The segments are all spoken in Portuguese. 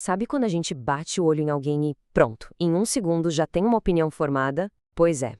Sabe quando a gente bate o olho em alguém e pronto, em um segundo já tem uma opinião formada? Pois é.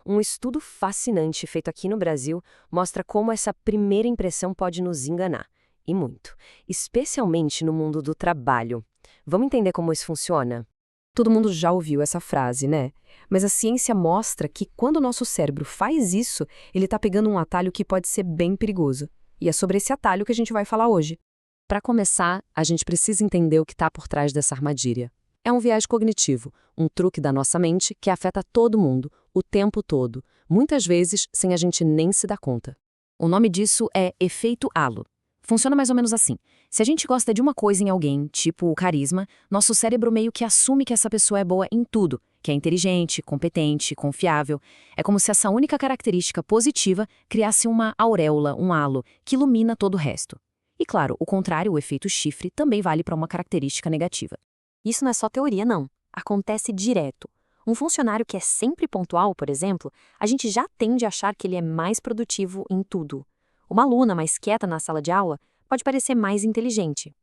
Um estudo fascinante feito aqui no Brasil mostra como essa primeira impressão pode nos enganar. E muito. Especialmente no mundo do trabalho. Vamos entender como isso funciona? Todo mundo já ouviu essa frase, né? Mas a ciência mostra que quando o nosso cérebro faz isso, ele está pegando um atalho que pode ser bem perigoso. E é sobre esse atalho que a gente vai falar hoje. Para começar, a gente precisa entender o que está por trás dessa armadilha. É um viés cognitivo, um truque da nossa mente que afeta todo mundo, o tempo todo, muitas vezes sem a gente nem se dar conta. O nome disso é efeito halo. Funciona mais ou menos assim. Se a gente gosta de uma coisa em alguém, tipo o carisma, nosso cérebro meio que assume que essa pessoa é boa em tudo, que é inteligente, competente, confiável. É como se essa única característica positiva criasse uma auréola, um halo, que ilumina todo o resto. E claro, o contrário, o efeito chifre, também vale para uma característica negativa. Isso não é só teoria, não. Acontece direto. Um funcionário que é sempre pontual, por exemplo, a gente já tende a achar que ele é mais produtivo em tudo. Uma aluna mais quieta na sala de aula pode parecer mais inteligente.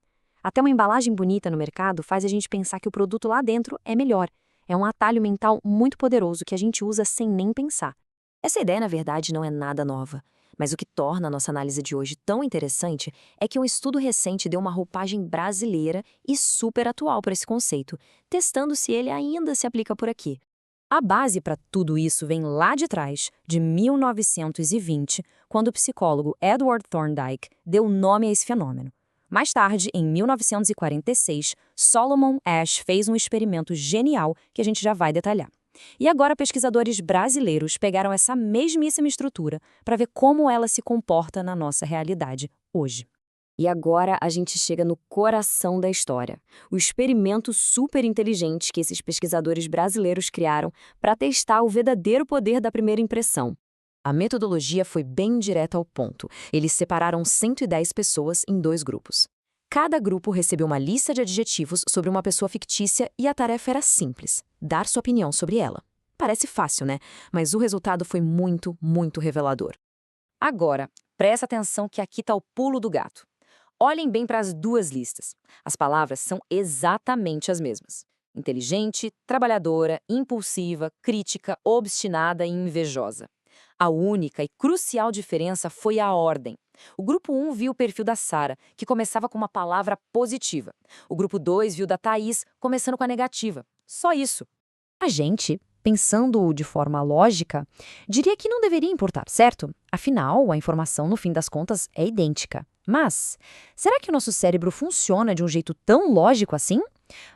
Até uma embalagem bonita no mercado faz a gente pensar que o produto lá dentro é melhor. É um atalho mental muito poderoso que a gente usa sem nem pensar. Essa ideia, na verdade, não é nada nova. Mas o que torna a nossa análise de hoje tão interessante é que um estudo recente deu uma roupagem brasileira e super atual para esse conceito, testando se ele ainda se aplica por aqui. A base para tudo isso vem lá de trás, de 1920, quando o psicólogo Edward Thorndike deu nome a esse fenômeno. Mais tarde, em 1946, Solomon Asch fez um experimento genial que a gente já vai detalhar. E agora pesquisadores brasileiros pegaram essa mesmíssima estrutura para ver como ela se comporta na nossa realidade hoje. E agora a gente chega no coração da história, o experimento super inteligente que esses pesquisadores brasileiros criaram para testar o verdadeiro poder da primeira impressão. A metodologia foi bem direta ao ponto. Eles separaram 110 pessoas em 2 grupos. Cada grupo recebeu uma lista de adjetivos sobre uma pessoa fictícia e a tarefa era simples: dar sua opinião sobre ela. Parece fácil, né? Mas o resultado foi muito, muito revelador. Agora, presta atenção que aqui está o pulo do gato. Olhem bem para as 2 listas. As palavras são exatamente as mesmas: inteligente, trabalhadora, impulsiva, crítica, obstinada e invejosa. A única e crucial diferença foi a ordem. O grupo 1 viu o perfil da Sara, que começava com uma palavra positiva. O grupo 2 viu da Thaís, começando com a negativa. Só isso. A gente, pensando de forma lógica, diria que não deveria importar, certo? Afinal, a informação, no fim das contas, é idêntica. Mas, será que o nosso cérebro funciona de um jeito tão lógico assim?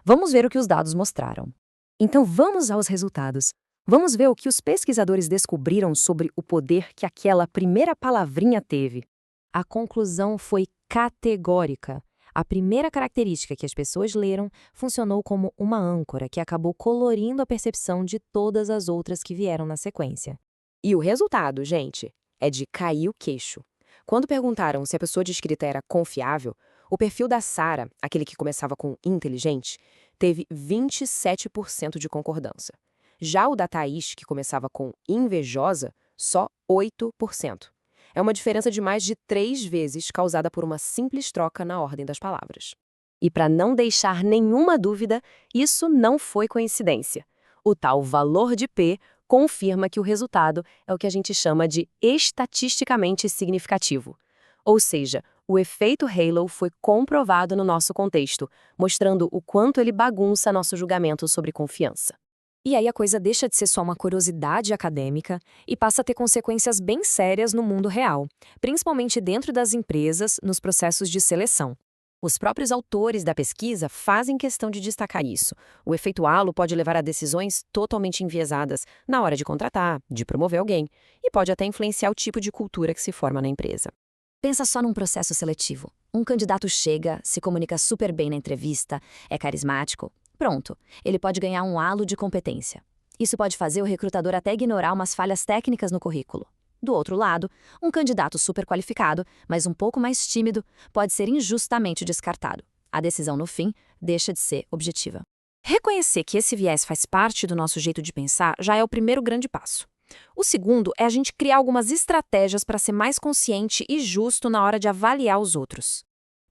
Vamos ver o que os dados mostraram. Então vamos aos resultados. Vamos ver o que os pesquisadores descobriram sobre o poder que aquela primeira palavrinha teve. A conclusão foi categórica. A primeira característica que as pessoas leram funcionou como uma âncora que acabou colorindo a percepção de todas as outras que vieram na sequência. E o resultado, gente, é de cair o queixo. Quando perguntaram se a pessoa descrita era confiável, o perfil da Sara, aquele que começava com inteligente, teve 27% de concordância. Já o da Thaís, que começava com invejosa, só 8%. É uma diferença de mais de 3 vezes causada por uma simples troca na ordem das palavras. E para não deixar nenhuma dúvida, isso não foi coincidência. O tal valor de P confirma que o resultado é o que a gente chama de estatisticamente significativo. Ou seja, o efeito halo foi comprovado no nosso contexto, mostrando o quanto ele bagunça nosso julgamento sobre confiança. E aí a coisa deixa de ser só uma curiosidade acadêmica e passa a ter consequências bem sérias no mundo real, principalmente dentro das empresas, nos processos de seleção. Os próprios autores da pesquisa fazem questão de destacar isso. O efeito halo pode levar a decisões totalmente enviesadas na hora de contratar, de promover alguém, e pode até influenciar o tipo de cultura que se forma na empresa. Pensa só num processo seletivo. Um candidato chega, se comunica super bem na entrevista, é carismático. Pronto, ele pode ganhar um halo de competência. Isso pode fazer o recrutador até ignorar umas falhas técnicas no currículo. Do outro lado, um candidato super qualificado, mas um pouco mais tímido, pode ser injustamente descartado. A decisão, no fim, deixa de ser objetiva. Reconhecer que esse viés faz parte do nosso jeito de pensar já é o primeiro grande passo. O segundo é a gente criar algumas estratégias para ser mais consciente e justo na hora de avaliar os outros.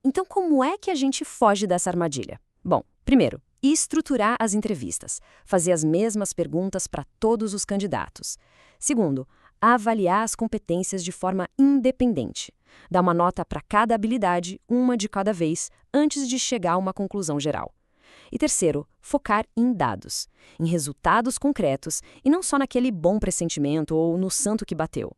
Então, como é que a gente foge dessa armadilha? Bom, Primeiro, estruturar as entrevistas, fazer as mesmas perguntas para todos os candidatos. Segundo, avaliar as competências de forma independente. Dar uma nota para cada habilidade, uma de cada vez, antes de chegar a uma conclusão geral. E terceiro, focar em dados, em resultados concretos e não só naquele bom pressentimento ou no santo que bateu.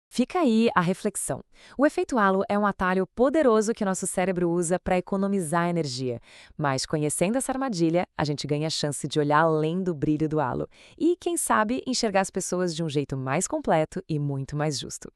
Fica aí a reflexão. O efeito halo é um atalho poderoso que nosso cérebro usa para economizar energia. Mas conhecendo essa armadilha, a gente ganha a chance de olhar além do brilho do halo e, quem sabe, enxergar as pessoas de um jeito mais completo e muito mais justo.